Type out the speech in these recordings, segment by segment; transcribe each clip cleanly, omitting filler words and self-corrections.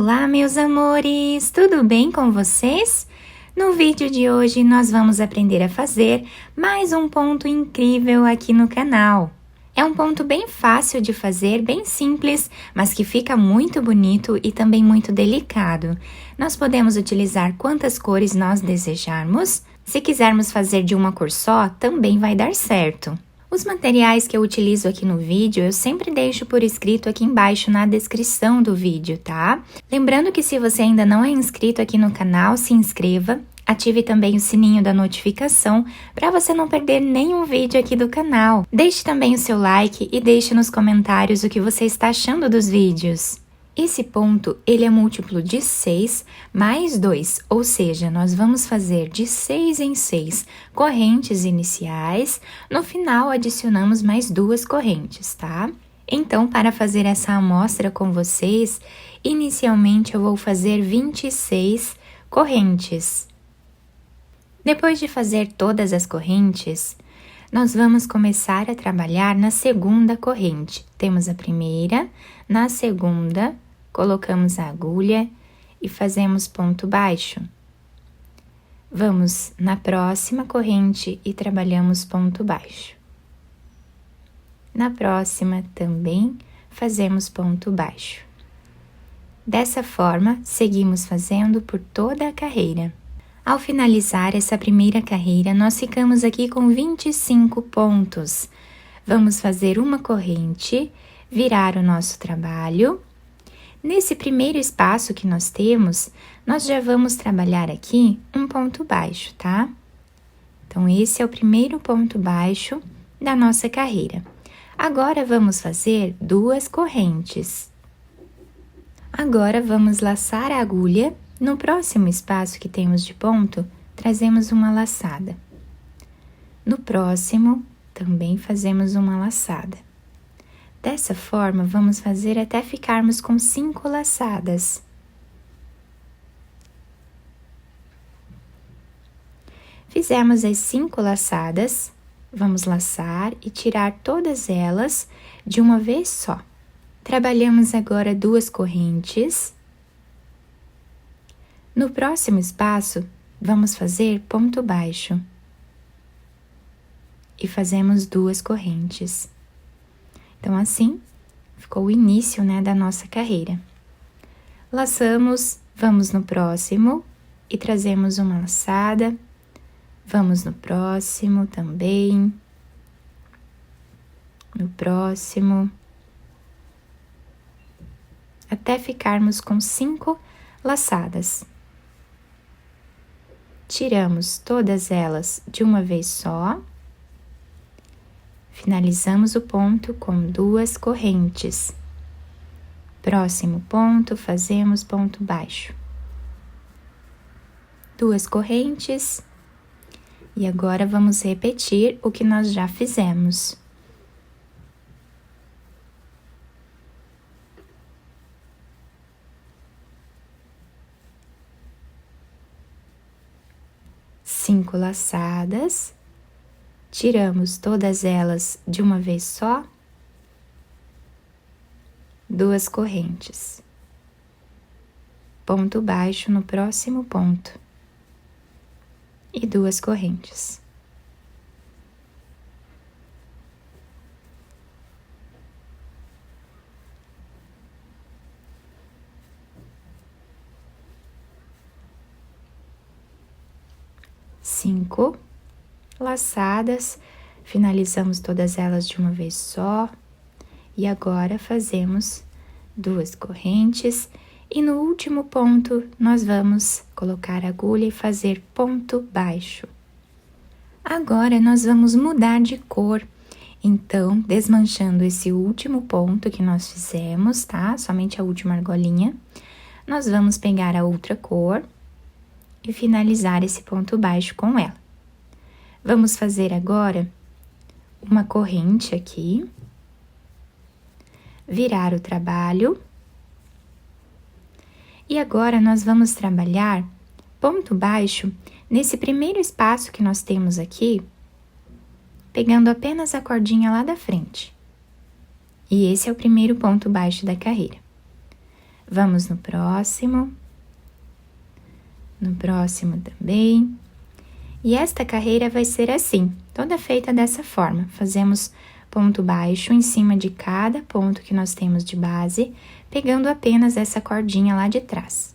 Olá, meus amores! Tudo bem com vocês? No vídeo de hoje, nós vamos aprender a fazer mais um ponto incrível aqui no canal. É um ponto bem fácil de fazer, bem simples, mas que fica muito bonito e também muito delicado. Nós podemos utilizar quantas cores nós desejarmos. Se quisermos fazer de uma cor só, também vai dar certo. Os materiais que eu utilizo aqui no vídeo, eu sempre deixo por escrito aqui embaixo na descrição do vídeo, tá? Lembrando que se você ainda não é inscrito aqui no canal, se inscreva, ative também o sininho da notificação para você não perder nenhum vídeo aqui do canal. Deixe também o seu like e deixe nos comentários o que você está achando dos vídeos. Esse ponto, ele é múltiplo de 6 mais 2, ou seja, nós vamos fazer de 6 em 6 correntes iniciais, no final adicionamos mais 2 correntes, tá? Então, para fazer essa amostra com vocês, inicialmente eu vou fazer 26 correntes. Depois de fazer todas as correntes, nós vamos começar a trabalhar na segunda corrente. Temos a primeira, na segunda, colocamos a agulha e fazemos ponto baixo. Vamos na próxima corrente e trabalhamos ponto baixo. Na próxima também fazemos ponto baixo. Dessa forma, seguimos fazendo por toda a carreira. Ao finalizar essa primeira carreira, nós ficamos aqui com 25 pontos. Vamos fazer uma corrente, virar o nosso trabalho. Nesse primeiro espaço que nós temos, nós já vamos trabalhar aqui um ponto baixo, tá? Então, esse é o primeiro ponto baixo da nossa carreira. Agora, vamos fazer 2 correntes. Agora, vamos laçar a agulha. No próximo espaço que temos de ponto, trazemos uma laçada. No próximo, também fazemos uma laçada. Dessa forma, vamos fazer até ficarmos com 5 laçadas. Fizemos as 5 laçadas, vamos laçar e tirar todas elas de uma vez só. Trabalhamos agora 2 correntes. No próximo espaço, vamos fazer ponto baixo e fazemos 2 correntes. Então, assim, ficou o início, né, da nossa carreira. Laçamos, vamos no próximo e trazemos uma laçada, vamos no próximo também, no próximo, até ficarmos com 5 laçadas. Tiramos todas elas de uma vez só. Finalizamos o ponto com 2 correntes. Próximo ponto, fazemos ponto baixo. 2 correntes. E agora, vamos repetir o que nós já fizemos. Cinco laçadas, tiramos todas elas de uma vez só, 2 correntes, ponto baixo no próximo ponto e 2 correntes. Cinco laçadas, finalizamos todas elas de uma vez só, e agora fazemos 2 correntes, e no último ponto, nós vamos colocar a agulha e fazer ponto baixo. Agora, nós vamos mudar de cor, então, desmanchando esse último ponto que nós fizemos, tá? Somente a última argolinha, nós vamos pegar a outra cor e finalizar esse ponto baixo com ela. Vamos fazer agora uma corrente aqui, virar o trabalho, e agora nós vamos trabalhar ponto baixo nesse primeiro espaço que nós temos aqui, pegando apenas a cordinha lá da frente. E esse é o primeiro ponto baixo da carreira. Vamos no próximo também. E esta carreira vai ser assim, toda feita dessa forma. Fazemos ponto baixo em cima de cada ponto que nós temos de base, pegando apenas essa cordinha lá de trás.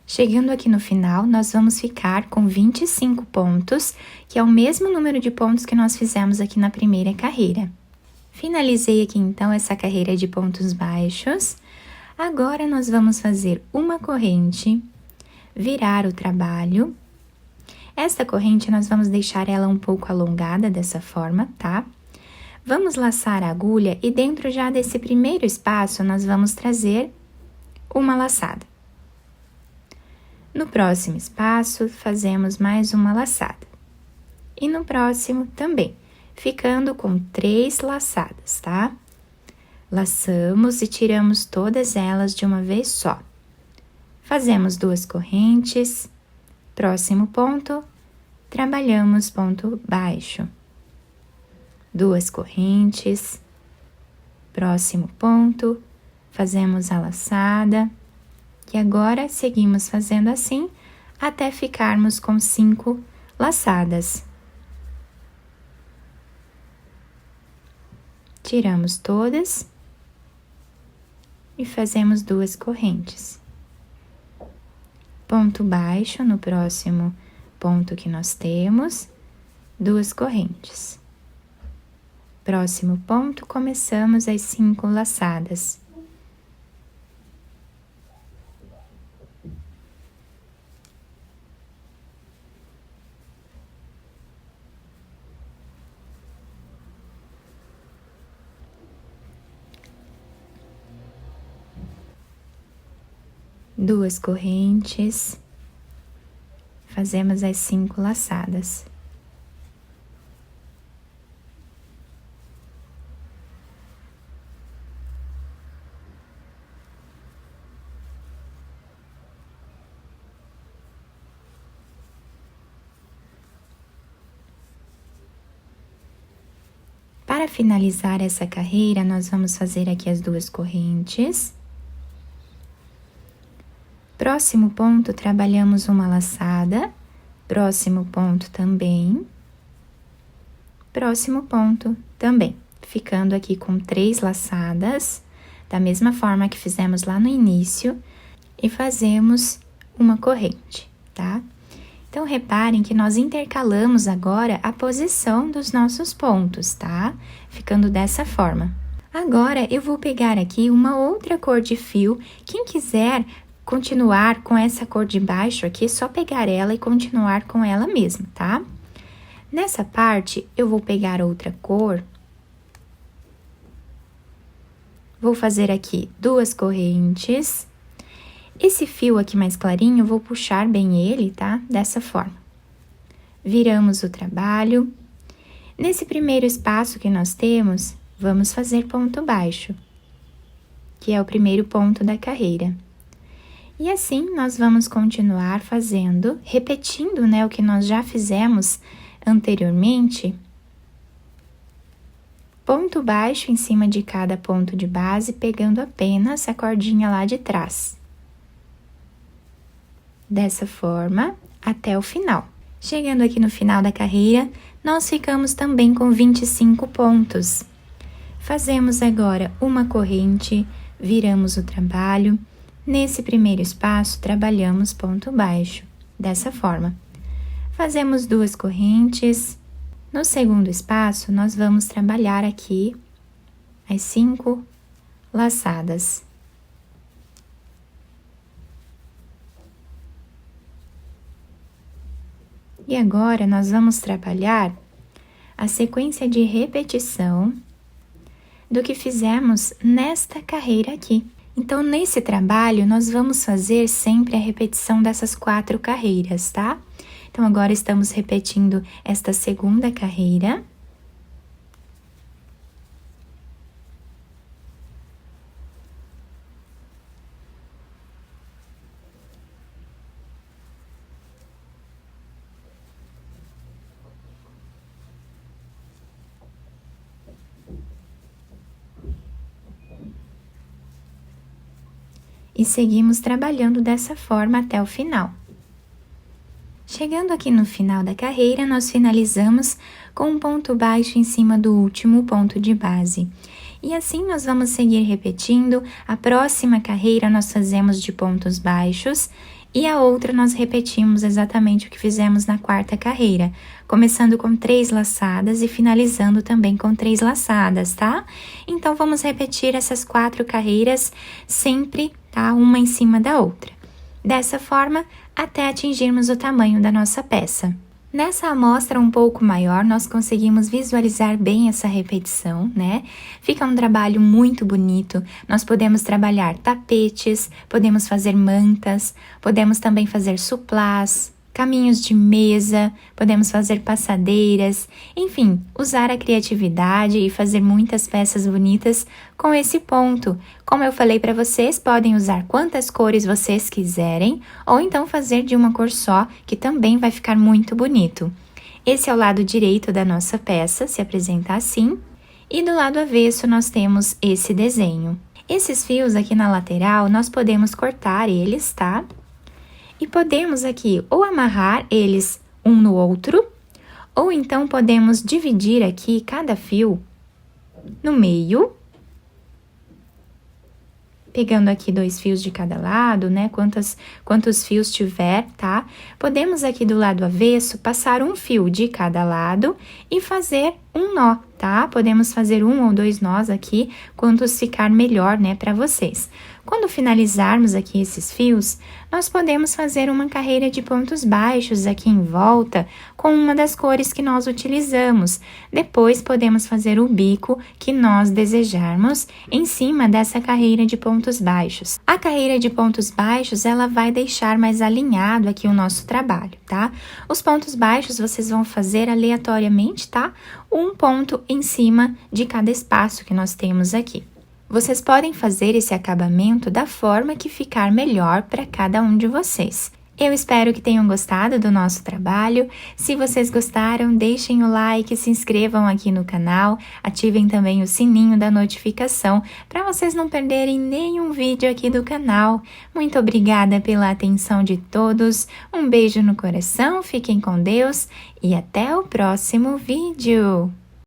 Chegando aqui no final, nós vamos ficar com 25 pontos, que é o mesmo número de pontos que nós fizemos aqui na primeira carreira. Finalizei aqui então essa carreira de pontos baixos. Agora, nós vamos fazer uma corrente, virar o trabalho. Esta corrente, nós vamos deixar ela um pouco alongada dessa forma, tá? Vamos laçar a agulha e dentro já desse primeiro espaço, nós vamos trazer uma laçada. No próximo espaço, fazemos mais uma laçada. E no próximo também, ficando com 3 laçadas, tá? Laçamos e tiramos todas elas de uma vez só. Fazemos 2 correntes, próximo ponto, trabalhamos ponto baixo. 2 correntes, próximo ponto, fazemos a laçada. E agora, seguimos fazendo assim, até ficarmos com 5 laçadas. Tiramos todas e fazemos 2 correntes. Ponto baixo no próximo ponto que nós temos, 2 correntes. Próximo ponto, começamos as 5 laçadas. Duas correntes, fazemos as 5 laçadas. Para finalizar essa carreira, nós vamos fazer aqui as 2 correntes. Próximo ponto, trabalhamos uma laçada, próximo ponto também, próximo ponto também, ficando aqui com 3 laçadas, da mesma forma que fizemos lá no início, e fazemos uma corrente, tá? Então, reparem que nós intercalamos agora a posição dos nossos pontos, tá? Ficando dessa forma. Agora, eu vou pegar aqui uma outra cor de fio, quem quiser continuar com essa cor de baixo aqui, só pegar ela e continuar com ela mesmo, tá? Nessa parte, eu vou pegar outra cor. Vou fazer aqui 2 correntes. Esse fio aqui mais clarinho, eu vou puxar bem ele, tá? Dessa forma. Viramos o trabalho. Nesse primeiro espaço que nós temos, vamos fazer ponto baixo, que é o primeiro ponto da carreira. E assim, nós vamos continuar fazendo, repetindo, né, o que nós já fizemos anteriormente. Ponto baixo em cima de cada ponto de base, pegando apenas a cordinha lá de trás. Dessa forma, até o final. Chegando aqui no final da carreira, nós ficamos também com 25 pontos. Fazemos agora uma corrente, viramos o trabalho. Nesse primeiro espaço, trabalhamos ponto baixo, dessa forma. Fazemos 2 correntes. No segundo espaço, nós vamos trabalhar aqui as 5 laçadas. E agora, nós vamos trabalhar a sequência de repetição do que fizemos nesta carreira aqui. Então, nesse trabalho, nós vamos fazer sempre a repetição dessas 4 carreiras, tá? Então, agora estamos repetindo esta segunda carreira. e seguimos trabalhando dessa forma até o final. Chegando aqui no final da carreira, nós finalizamos com um ponto baixo em cima do último ponto de base. E assim nós vamos seguir repetindo. A próxima carreira nós fazemos de pontos baixos e a outra nós repetimos exatamente o que fizemos na quarta carreira, começando com 3 laçadas e finalizando também com 3 laçadas, tá? Então, vamos repetir essas 4 carreiras sempre, tá? Uma em cima da outra. Dessa forma, até atingirmos o tamanho da nossa peça. Nessa amostra um pouco maior, nós conseguimos visualizar bem essa repetição, né? Fica um trabalho muito bonito. Nós podemos trabalhar tapetes, podemos fazer mantas, podemos também fazer suplás, caminhos de mesa, podemos fazer passadeiras, enfim, usar a criatividade e fazer muitas peças bonitas com esse ponto. Como eu falei para vocês, podem usar quantas cores vocês quiserem, ou então fazer de uma cor só, que também vai ficar muito bonito. Esse é o lado direito da nossa peça, se apresenta assim, e do lado avesso nós temos esse desenho. Esses fios aqui na lateral, nós podemos cortar eles, tá? E podemos aqui ou amarrar eles um no outro, ou então podemos dividir aqui cada fio no meio, pegando aqui 2 fios de cada lado, né? Quantos fios tiver, tá? Podemos aqui do lado avesso passar um fio de cada lado e fazer um nó, tá? Podemos fazer 1 ou 2 nós aqui, quantos ficar melhor, né, para vocês. Quando finalizarmos aqui esses fios, nós podemos fazer uma carreira de pontos baixos aqui em volta com uma das cores que nós utilizamos. Depois, podemos fazer o bico que nós desejarmos em cima dessa carreira de pontos baixos. A carreira de pontos baixos, ela vai deixar mais alinhado aqui o nosso trabalho, tá? Os pontos baixos vocês vão fazer aleatoriamente, tá? Um ponto em cima de cada espaço que nós temos aqui. Vocês podem fazer esse acabamento da forma que ficar melhor para cada um de vocês. Eu espero que tenham gostado do nosso trabalho. Se vocês gostaram, deixem o like, se inscrevam aqui no canal, ativem também o sininho da notificação para vocês não perderem nenhum vídeo aqui do canal. Muito obrigada pela atenção de todos, um beijo no coração, fiquem com Deus e até o próximo vídeo!